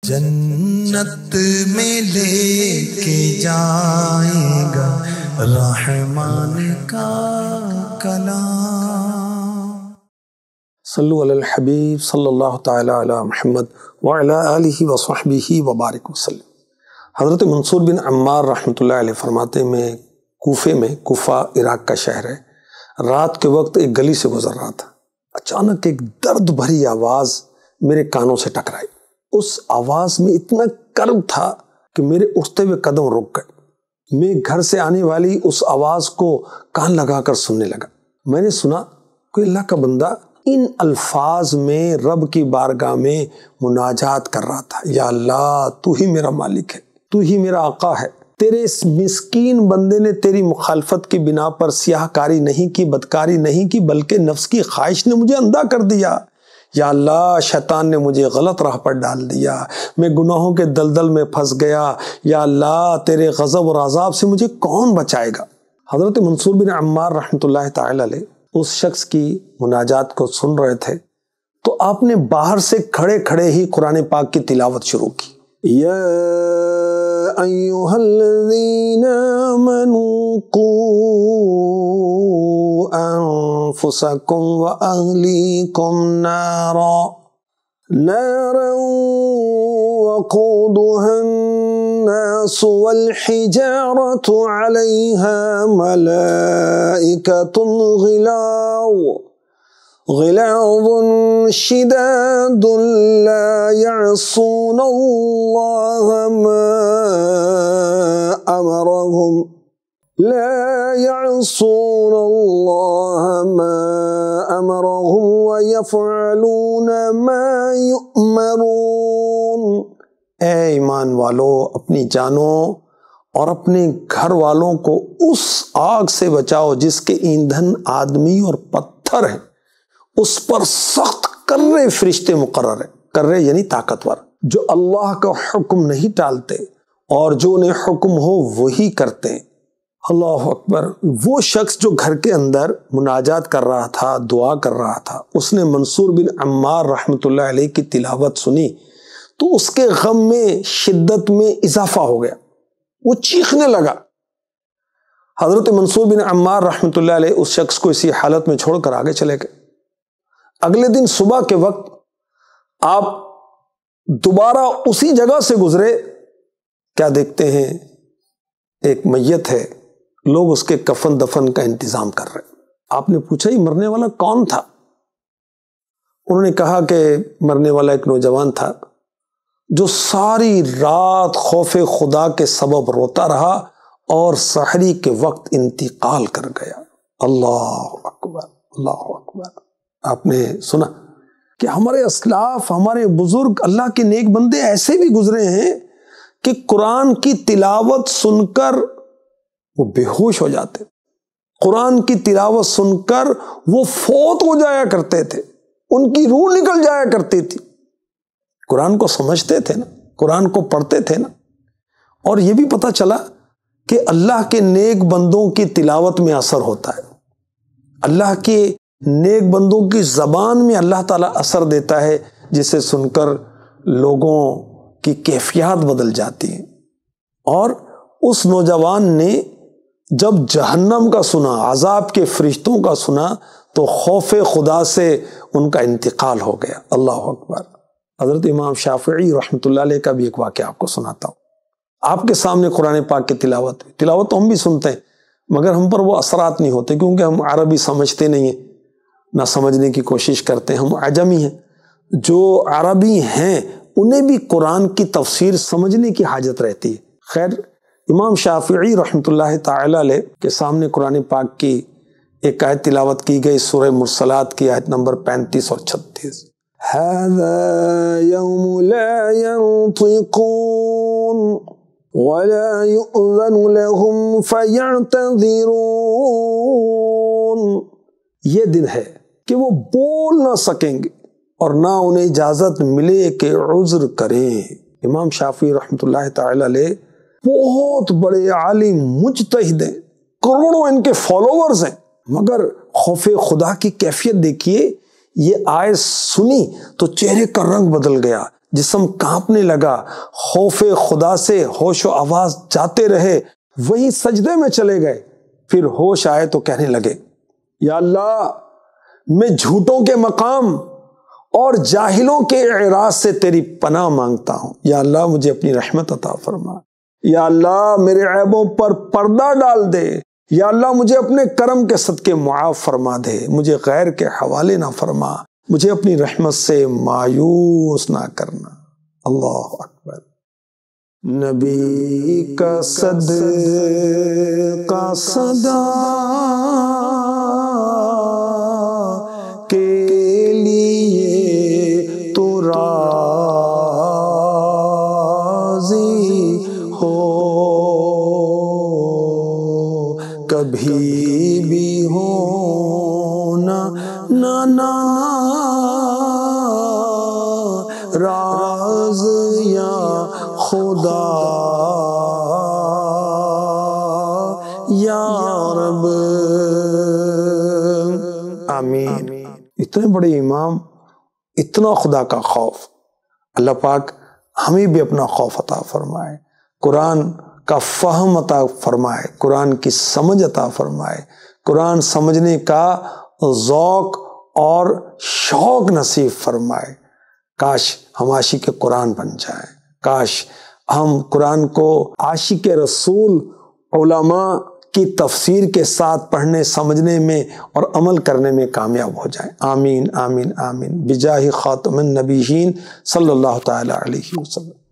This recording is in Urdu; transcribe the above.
جنت میں لے کے جائے گا رحمان کا کلام۔ صلو علی الحبیب صلی اللہ تعالی علی محمد وعلی آلہ وصحبہ وبارک وسلم۔ حضرت منصور بن عمار رحمۃ اللہ علیہ فرماتے میں کوفہ عراق کا شہر ہے، رات کے وقت ایک گلی سے گزر رہا تھا، اچانک ایک درد بھری آواز میرے کانوں سے ٹکرائی۔ اس آواز میں اتنا کرب تھا کہ میرے اٹھتے ہوئے قدم رک گئے۔ میں گھر سے آنے والی اس آواز کو کان لگا کر سننے لگا۔ میں نے سنا کوئی اللہ کا بندہ ان الفاظ میں رب کی بارگاہ میں مناجات کر رہا تھا، یا اللہ تو ہی میرا مالک ہے، تو ہی میرا آقا ہے، تیرے اس مسکین بندے نے تیری مخالفت کی بنا پر سیاہ کاری نہیں کی، بدکاری نہیں کی، بلکہ نفس کی خواہش نے مجھے اندھا کر دیا۔ یا اللہ شیطان نے مجھے غلط راہ پر ڈال دیا، میں گناہوں کے دلدل میں پھنس گیا، یا اللہ تیرے غضب اور عذاب سے مجھے کون بچائے گا۔ حضرت منصور بن عمار رحمۃ اللہ تعالی علیہ اس شخص کی مناجات کو سن رہے تھے تو آپ نے باہر سے کھڑے کھڑے ہی قرآن پاک کی تلاوت شروع کی۔ یا ایھا الذین آمنوا قوا انفسکم واہلیکم نارا وقودها الناس والحجارة عليها ملائكة غلاظ شداد لا يعصون الله ما أمرهم ويفعلون ما يؤمرون۔ اے ایمان والو، اپنی جانوں اور اپنے گھر والوں کو اس آگ سے بچاؤ جس کے ایندھن آدمی اور پتھر ہیں، اس پر سخت کرے فرشتے مقرر ہیں، کرے یعنی طاقتور، جو اللہ کا حکم نہیں ٹالتے اور جو انہیں حکم ہو وہی کرتے ہیں۔ اللہ اکبر۔ وہ شخص جو گھر کے اندر مناجات کر رہا تھا، دعا کر رہا تھا، اس نے منصور بن عمار رحمۃ اللہ علیہ کی تلاوت سنی تو اس کے غم میں شدت میں اضافہ ہو گیا، وہ چیخنے لگا۔ حضرت منصور بن عمار رحمۃ اللہ علیہ اس شخص کو اسی حالت میں چھوڑ کر آگے چلے گئے۔ اگلے دن صبح کے وقت آپ دوبارہ اسی جگہ سے گزرے، کیا دیکھتے ہیں؟ ایک میت ہے، لوگ اس کے کفن دفن کا انتظام کر رہے۔ آپ نے پوچھا یہ مرنے والا کون تھا؟ انہوں نے کہا کہ مرنے والا ایک نوجوان تھا جو ساری رات خوف خدا کے سبب روتا رہا اور سحری کے وقت انتقال کر گیا۔ اللہ اکبر، اللہ اکبر۔ آپ نے سنا کہ ہمارے اسلاف، ہمارے بزرگ، اللہ کے نیک بندے ایسے بھی گزرے ہیں کہ قرآن کی تلاوت سن کر وہ بے ہوش ہو جاتے، قرآن کی تلاوت سن کر وہ فوت ہو جایا کرتے تھے، ان کی روح نکل جایا کرتی تھی۔ قرآن کو سمجھتے تھے نا، قرآن کو پڑھتے تھے نا۔ اور یہ بھی پتہ چلا کہ اللہ کے نیک بندوں کی تلاوت میں اثر ہوتا ہے، اللہ کے نیک بندوں کی زبان میں اللہ تعالیٰ اثر دیتا ہے، جسے سن کر لوگوں کی کیفیات بدل جاتی ہیں۔ اور اس نوجوان نے جب جہنم کا سنا، عذاب کے فرشتوں کا سنا، تو خوف خدا سے ان کا انتقال ہو گیا۔ اللہ اکبر۔ حضرت امام شافعی رحمۃ اللہ علیہ کا بھی ایک واقعہ آپ کو سناتا ہوں۔ آپ کے سامنے قرآن پاک کی تلاوت تو ہم بھی سنتے ہیں، مگر ہم پر وہ اثرات نہیں ہوتے کیونکہ ہم عربی سمجھتے نہیں ہیں، نہ سمجھنے کی کوشش کرتے ہیں، ہم عجمی ہیں۔ جو عربی ہیں انہیں بھی قرآن کی تفسیر سمجھنے کی حاجت رہتی ہے۔ خیر، امام شافعی رحمۃ اللہ تعالی علیہ کے سامنے قرآن پاک کی ایک آیت تلاوت کی گئی، سورہ مرسلات کی آیت نمبر 35 اور 36۔ هذا يوم لا ينطقون ولا يؤذن لهم فيعتذرون۔ یہ دن ہے کہ وہ بول نہ سکیں گے اور نہ انہیں اجازت ملے کہ عذر کریں۔ امام شافعی رحمۃ اللہ تعالی علیہ بہت بڑے عالم مجتہد ہیں، کروڑوں ان کے فالوورز ہیں، مگر خوف خدا کی کیفیت دیکھیے، یہ آیت سنی تو چہرے کا رنگ بدل گیا، جسم کانپنے لگا، خوف خدا سے ہوش و آواز جاتے رہے، وہیں سجدے میں چلے گئے۔ پھر ہوش آئے تو کہنے لگے یا اللہ میں جھوٹوں کے مقام اور جاہلوں کے اعراض سے تیری پناہ مانگتا ہوں، یا اللہ مجھے اپنی رحمت عطا فرما، یا اللہ میرے عیبوں پر پردہ ڈال دے، یا اللہ مجھے اپنے کرم کے صدقے معاف فرما دے، مجھے غیر کے حوالے نہ فرما، مجھے اپنی رحمت سے مایوس نہ کرنا۔ اللہ اکبر۔ نبی کا صدقہ صدا کے لیے تو راضی ہو، کبھی بھی ہونا راز یا خدا یا رب۔ آمین۔ اتنے بڑے امام، اتنا خدا کا خوف، اللہ پاک ہمیں بھی اپنا خوف عطا فرمائے، قرآن کا فہم عطا فرمائے، قرآن کی سمجھ عطا فرمائے، قرآن سمجھنے کا ذوق اور شوق نصیب فرمائے۔ کاش ہم عاشق قرآن بن جائیں، کاش ہم قرآن کو عاشق رسول علماء کی تفسیر کے ساتھ پڑھنے، سمجھنے میں اور عمل کرنے میں کامیاب ہو جائیں۔ آمین آمین آمین، بجاہ خاتم النبیین صلی اللہ تعالی علیہ وسلم۔